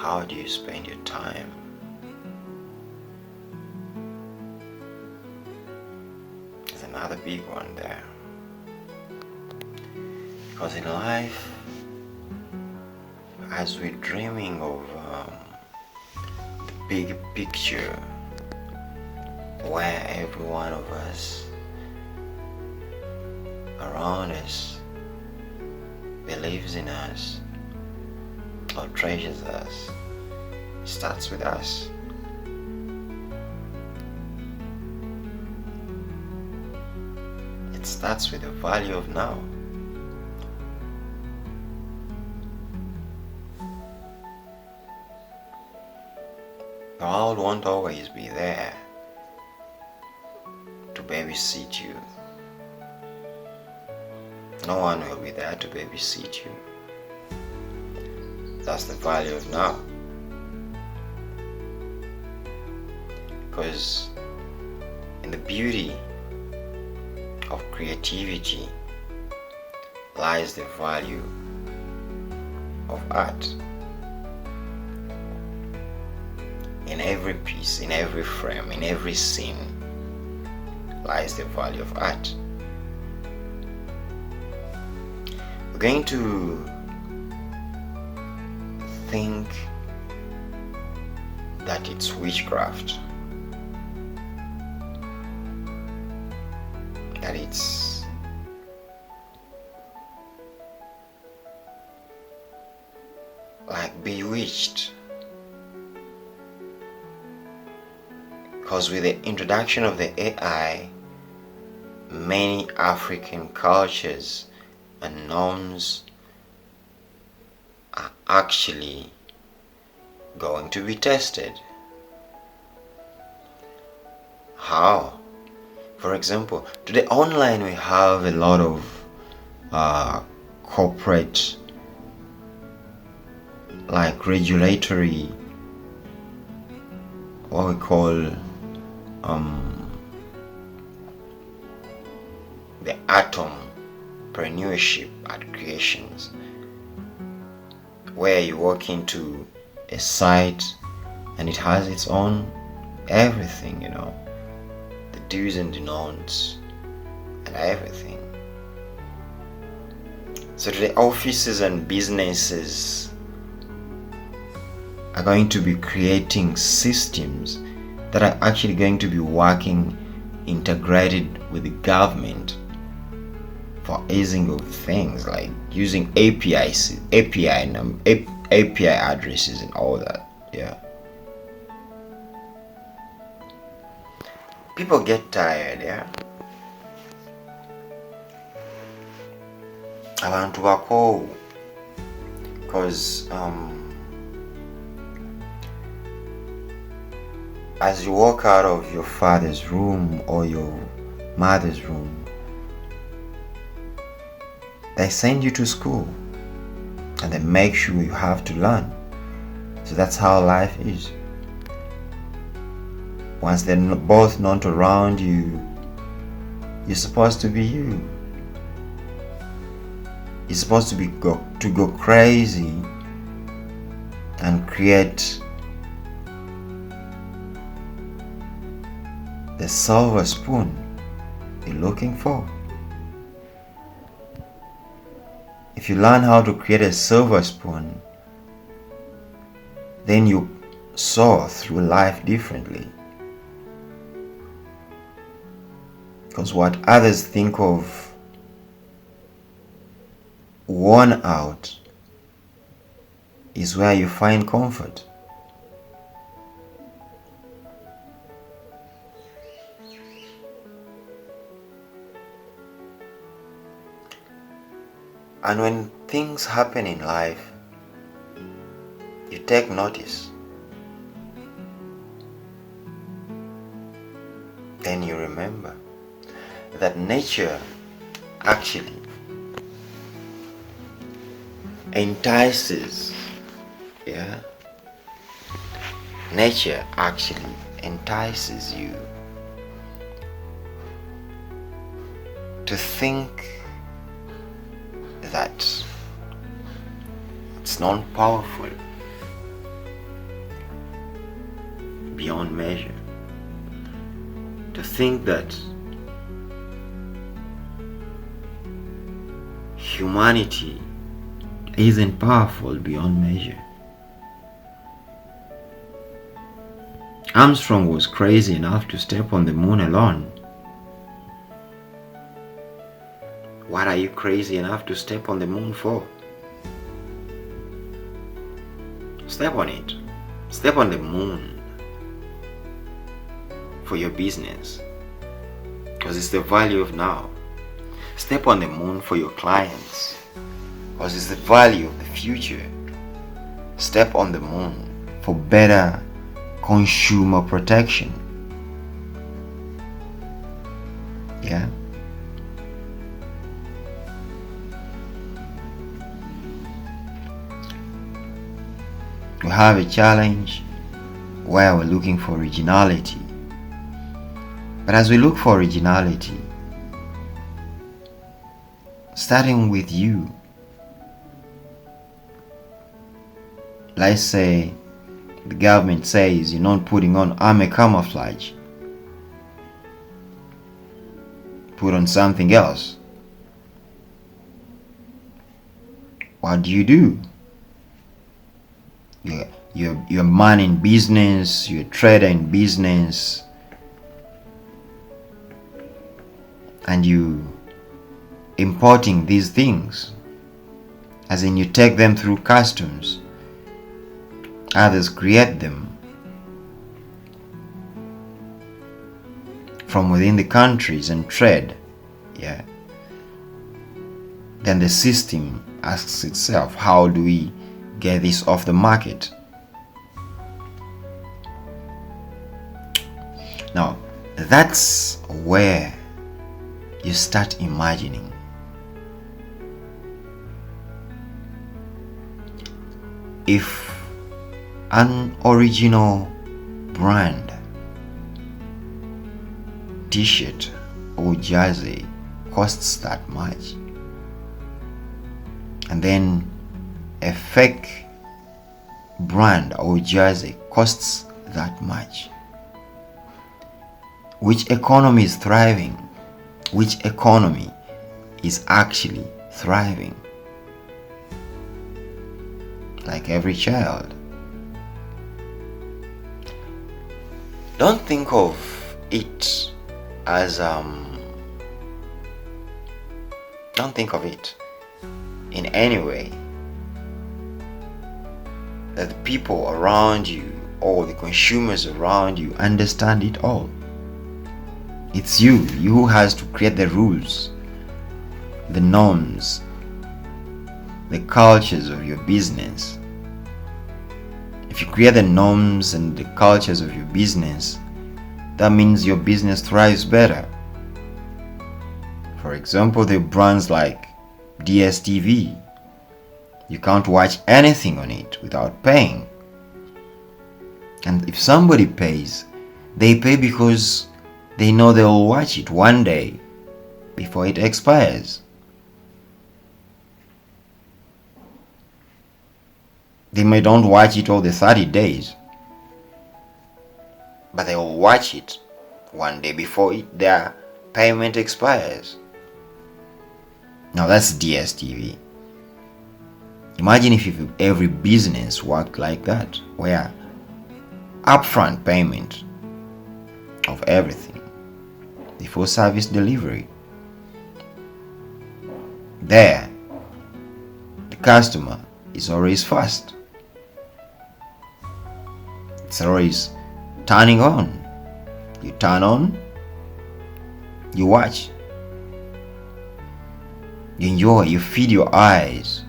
how do you spend your time? There's another big one there. Because in life, as we're dreaming of the big picture, where every one of us around us believes in us or treasures us, starts with us. It starts with the value of now. The world won't always be there to babysit you. No one will be there to babysit you. That's the value of now. Because in the beauty of creativity lies the value of art. In every piece, in every frame, in every scene lies the value of art. We're going to think that it's witchcraft, that it's like bewitched. Because with the introduction of the AI, many African cultures and norms are actually going to be tested. How? For example, today online we have a lot of corporate, like regulatory, what we call the entrepreneurship at creations, where you walk into a site and it has its own everything, the do's and the don'ts and everything. So today offices and businesses are going to be creating systems that are actually going to be working integrated with the government for easing of things, like using API addresses and all that. Yeah. People get tired, yeah. Abantu bako, because as you walk out of your father's room or your mother's room, they send you to school and they make sure you have to learn. So that's how life is. Once they're both not around you, you're supposed to be you. You're supposed to go crazy and create the silver spoon you're looking for. If you learn how to create a silver spoon, then you soar through life differently. Because what others think of worn out is where you find comfort. And when things happen in life, you take notice. Then you remember that nature actually entices. Yeah? Nature actually entices you to think that it's not powerful, beyond measure. To think that humanity isn't powerful beyond measure. Armstrong was crazy enough to step on the moon alone. What are you crazy enough to step on the moon for? Step on it. Step on the moon for your business, because it's the value of now. Step on the moon for your clients, because it's the value of the future. Step on the moon for better consumer protection. Yeah. We have a challenge where we're looking for originality. But as we look for originality, starting with you, let's say the government says you're not putting on army camouflage, put on something else. What do? You're a man in business, you're a trader in business, and you importing these things, as in you take them through customs, others create them from within the countries and trade. Yeah. Then the system asks itself, how do we get this off the market? Now, that's where you start imagining. If an original brand t-shirt or jersey costs that much, and then a fake brand or jersey costs that much, which economy is thriving? Which economy is actually thriving? Like every child. Don't think of it as don't think of it in any way that the people around you or the consumers around you understand it all. It's you who has to create the rules, the norms, the cultures of your business. If you create the norms and the cultures of your business, that means your business thrives better. For example, the brands like DSTV, you can't watch anything on it without paying. And if somebody pays, they pay because they know they'll watch it one day before it expires. They may don't watch it all the 30 days, but they will watch it one day before their payment expires. Now that's DSTV. Imagine if every business worked like that, where upfront payment of everything before service delivery. There, the customer is always first. It's always turning on. You turn on, you watch, you enjoy, you feed your eyes,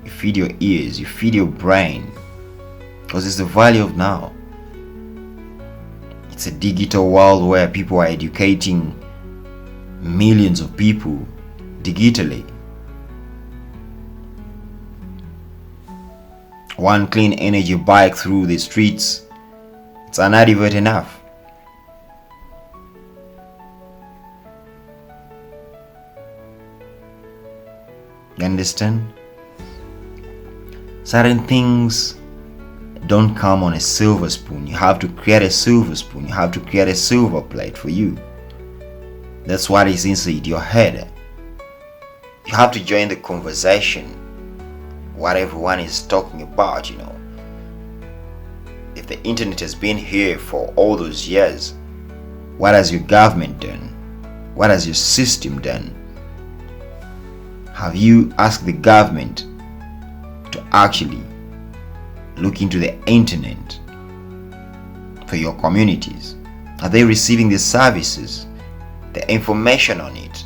you feed your ears, you feed your brain, because it's the value of now. It's a digital world where people are educating millions of people digitally. One clean energy bike through the streets, it's inadequate enough. You understand? Certain things don't come on a silver spoon. You have to create a silver spoon. You have to create a silver plate for you. That's what is inside your head. You have to join the conversation, what everyone is talking about, If the internet has been here for all those years, what has your government done? What has your system done? Have you asked the government to actually look into the internet for your communities? Are they receiving the services, the information on it?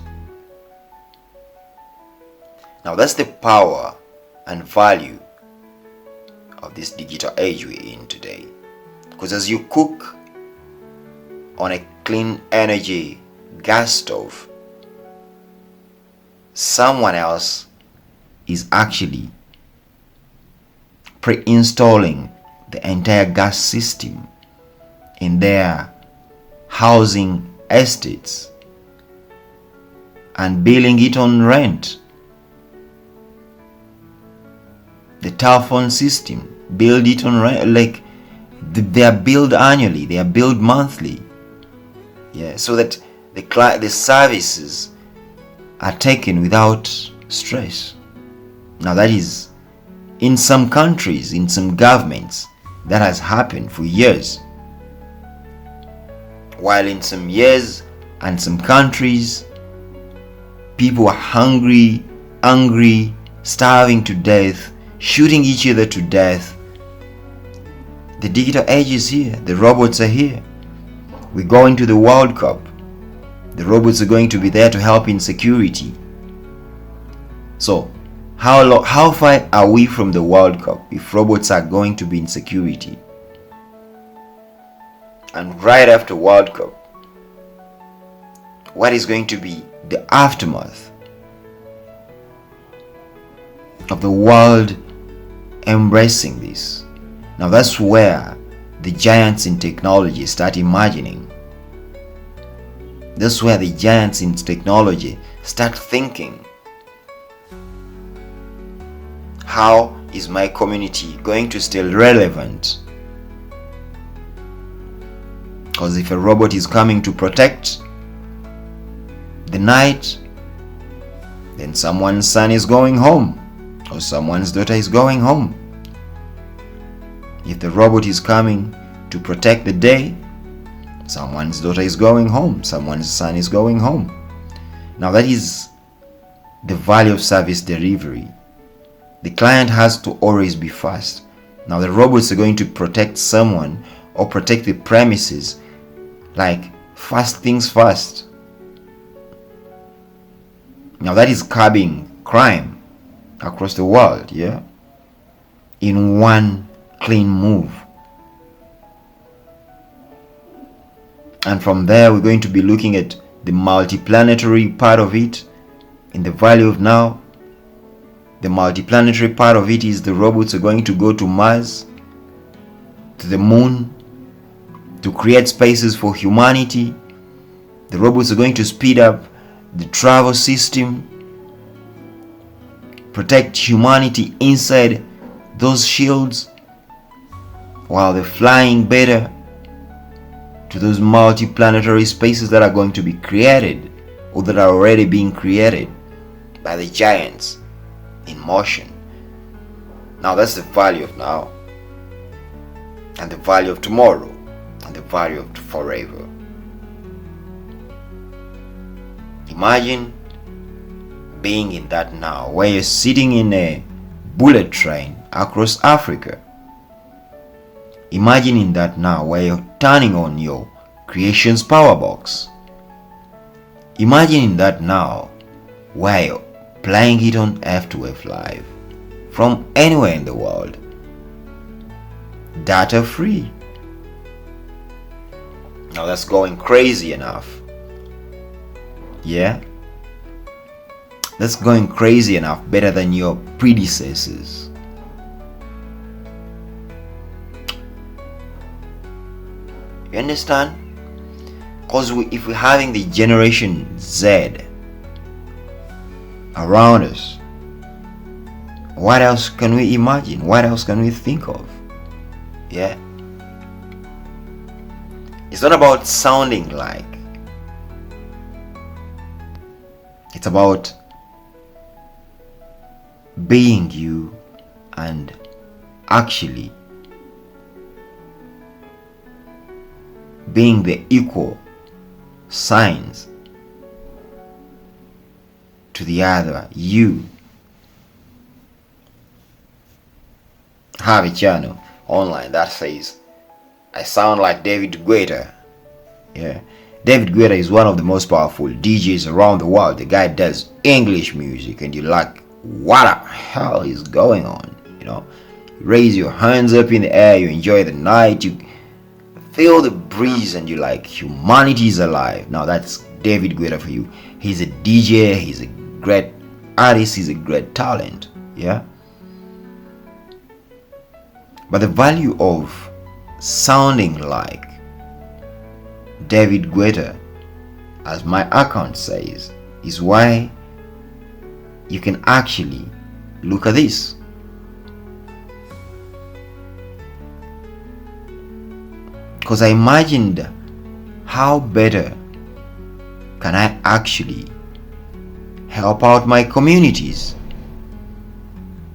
Now that's the power and value of this digital age we're in today. Because as you cook on a clean energy gas stove, someone else is actually pre-installing the entire gas system in their housing estates and billing it on rent. The telephone system, build it on rent, like they are billed annually, they are billed monthly. Yeah, so that the services are taken without stress. Now that is, in some countries, in some governments, that has happened for years. While in some years and some countries, people are hungry, angry, starving to death, shooting each other to death. The digital age is here. The robots are here. We're going to the World Cup. The robots are going to be there to help in security. So, how far are we from the World Cup if robots are going to be in security? And right after World Cup, what is going to be the aftermath of the world embracing this? Now that's where the giants in technology start imagining. That's where the giants in technology start thinking, how is my community going to stay relevant? Because if a robot is coming to protect the night, then someone's son is going home, or someone's daughter is going home. If the robot is coming to protect the day, someone's daughter is going home, someone's son is going home. Now that is the value of service delivery. The client has to always be fast. Now the robots are going to protect someone or protect the premises, like fast things fast. Now that is curbing crime across the world, yeah? In one clean move. And from there we're going to be looking at the multiplanetary part of it in the value of now. The multiplanetary part of it is the robots are going to go to Mars, to the moon, to create spaces for humanity. The robots are going to speed up the travel system, protect humanity inside those shields, while they're flying better to those multiplanetary spaces that are going to be created or that are already being created by the giants in motion. Now that's the value of now, and the value of tomorrow, and the value of forever. Imagine being in that now, where you're sitting in a bullet train across Africa. Imagine in that now, where you're turning on your creation's power box. Imagine in that now, where you're playing it on F2F Live from anywhere in the world, data free. Now that's going crazy enough. Yeah, that's going crazy enough, better than your predecessors. You understand? Because if we're having the generation Z around us, what else can we imagine? What else can we think of? Yeah. It's not about sounding like. It's about being you and actually being the equal signs to the other you. Have a channel online that says I sound like David Guetta. Yeah. David Guetta is one of the most powerful DJs around the world. The guy does English music and you're like, what the hell is going on? You know, you raise your hands up in the air, you enjoy the night, you feel the breeze and you're like, humanity is alive. Now that's David Guetta for you. He's a DJ, he's a great artist, he's a great talent. Yeah. But the value of sounding like David Guetta, as my account says, is why you can actually look at this. Because I imagined how better can I actually help out my communities?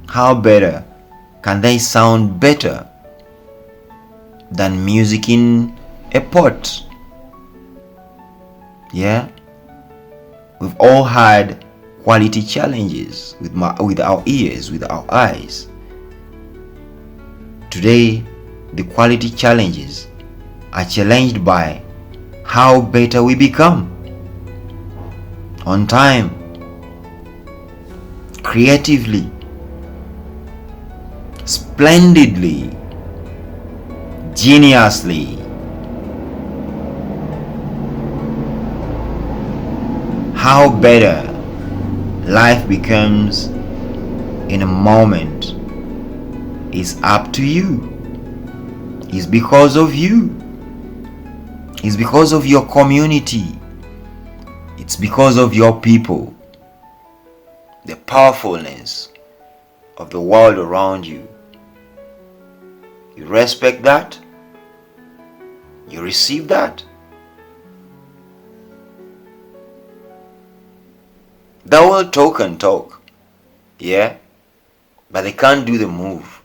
How better can they sound better than music in a pot? Yeah, we've all had quality challenges with our ears, with our eyes. Today, the quality challenges are challenged by how better we become. On time, creatively, splendidly, geniusly. How better life becomes in a moment is up to you. It's because of you. It's because of your community. It's because of your people. The powerfulness of the world around you. You respect that? You receive that? They will talk and talk, yeah, but they can't do the move.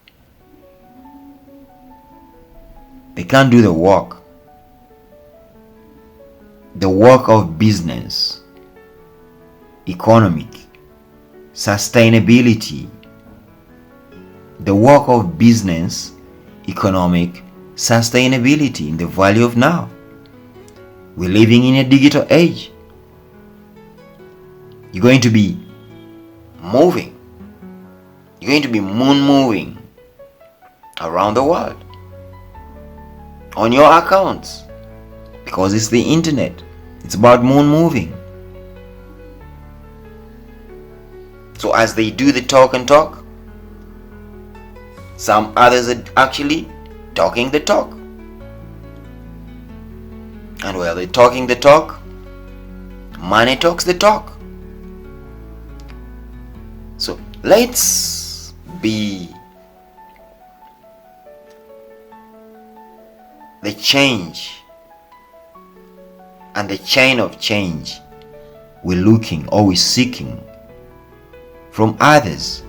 They can't do the work. The work of business, economic, sustainability. The work of business, economic, sustainability in the value of now. We're living in a digital age. You're going to be moving. You're going to be moon moving around the world on your accounts because it's the internet. It's about moon moving. So as they do the talk and talk, some others are actually talking the talk. And while they're talking the talk, money talks the talk. So let's be the change and the chain of change we're looking or we're seeking from others.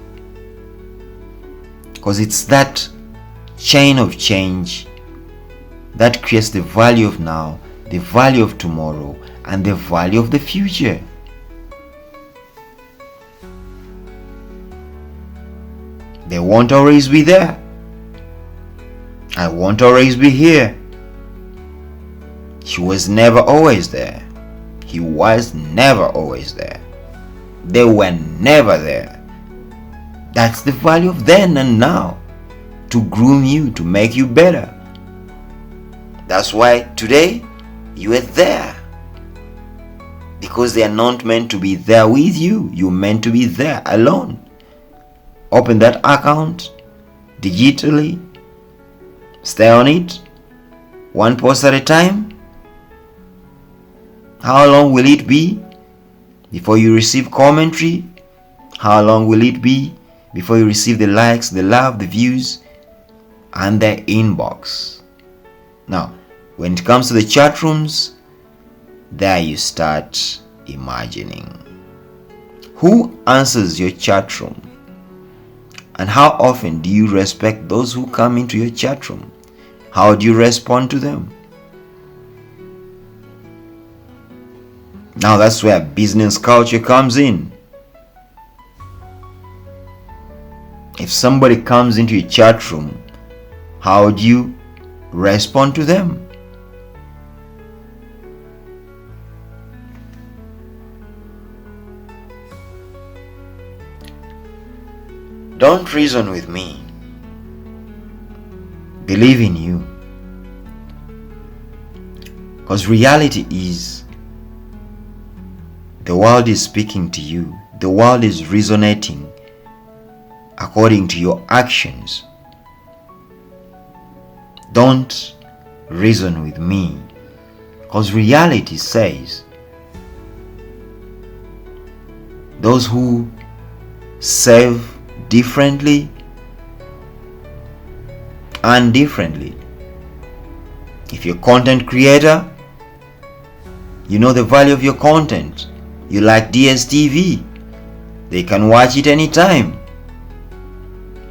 Because it's that chain of change that creates the value of now, the value of tomorrow, and the value of the future. They won't always be there. I won't always be here. She was never always there. He was never always there. They were never there. That's the value of then and now, to groom you, to make you better. That's why today you are there, because they are not meant to be there with you. You're meant to be there alone. Open that account digitally, stay on it, one post at a time. How long will it be before you receive commentary? How long will it be before you receive the likes, the love, the views? and their inbox. Now, when it comes to the chat rooms, there you start imagining. Who answers your chat room? And how often do you respect those who come into your chat room? How do you respond to them? Now that's where business culture comes in. If somebody comes into your chat room, how do you respond to them? Don't reason with me. Believe in you. Because reality is, the world is speaking to you. The world is resonating according to your actions. Don't reason with me. Because reality says, those who serve differently and differently. If you're a content creator, you know the value of your content. You like DSTV, they can watch it anytime.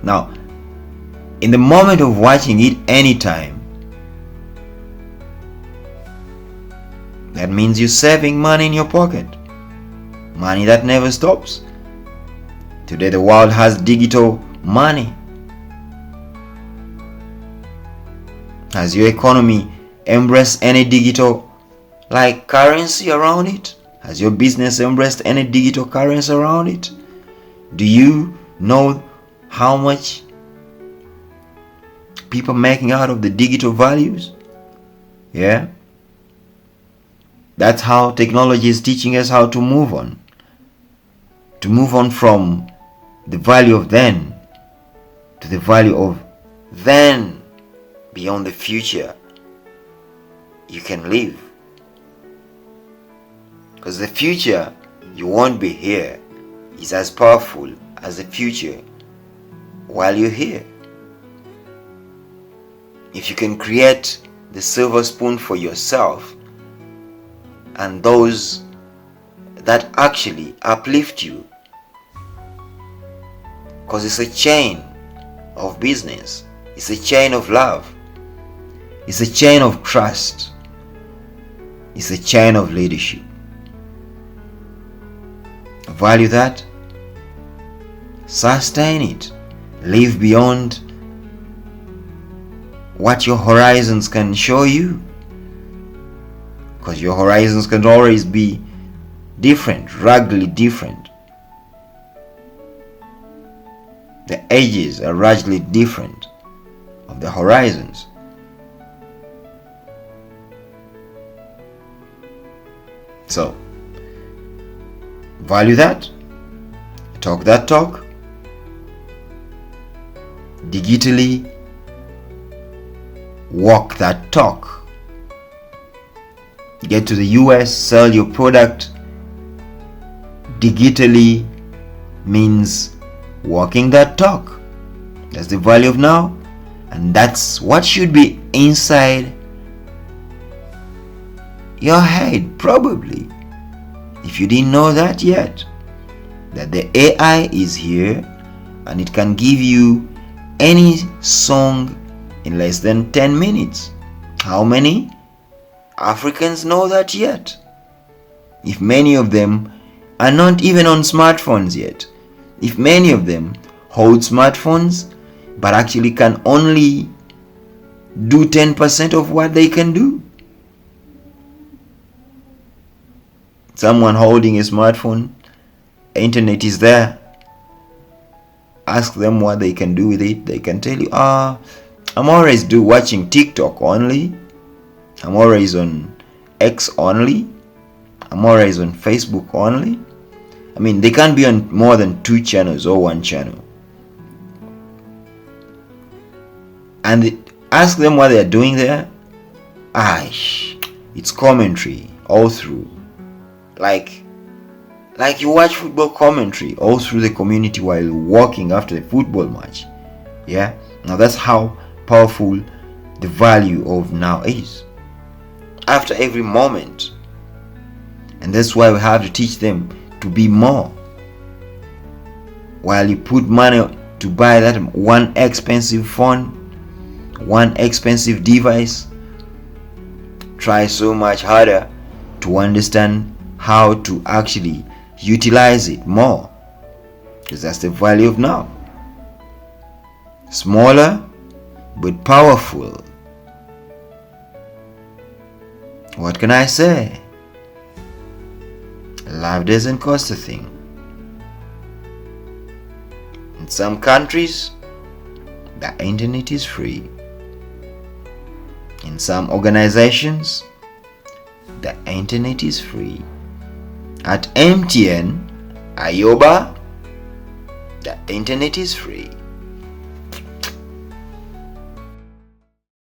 Now, in the moment of watching it anytime, that means you're saving money in your pocket. Money that never stops. Today the world has digital money. Has your economy embraced any digital currency around it? Has your business embraced any digital currency around it? Do you know how much people are making out of the digital values? Yeah. That's how technology is teaching us how to move on. To move on from the value of then to the value of then, beyond the future you can live. Because the future you won't be here is as powerful as the future while you're here. If you can create the silver spoon for yourself and those that actually uplift you, because it's a chain of business, it's a chain of love, it's a chain of trust, it's a chain of leadership. Value that, sustain it, live beyond what your horizons can show you, because your horizons can always be different, ruggedly different. The edges are ruggedly different of the horizons. So, value that, talk that talk, digitally walk that talk. Get to the US, sell your product. Digitally means walking that talk. That's the value of now, and that's what should be inside your head, probably, if you didn't know that yet, that the AI is here and it can give you any song in less than 10 minutes. How many Africans know that yet? If many of them are not even on smartphones yet, if many of them hold smartphones but actually can only do 10% of what they can do. Someone holding a smartphone, internet is there. Ask them what they can do with it. They can tell you, I'm always watching TikTok only. I'm always on X only. I'm always on Facebook only. I mean, they can't be on more than 2 channels or 1 channel. And ask them what they're doing there. It's commentary all through. Like you watch football commentary all through the community while walking after the football match. Yeah. Now that's how powerful the value of now is. After every moment. And that's why we have to teach them to be more. While you put money to buy that one expensive phone, one expensive device, try so much harder to understand how to actually utilize it more, because that's the value of now. Smaller but powerful. What can I say? Life doesn't cost a thing. In some countries, the internet is free. In some organizations, the internet is free. At MTN, Ayoba, the internet is free.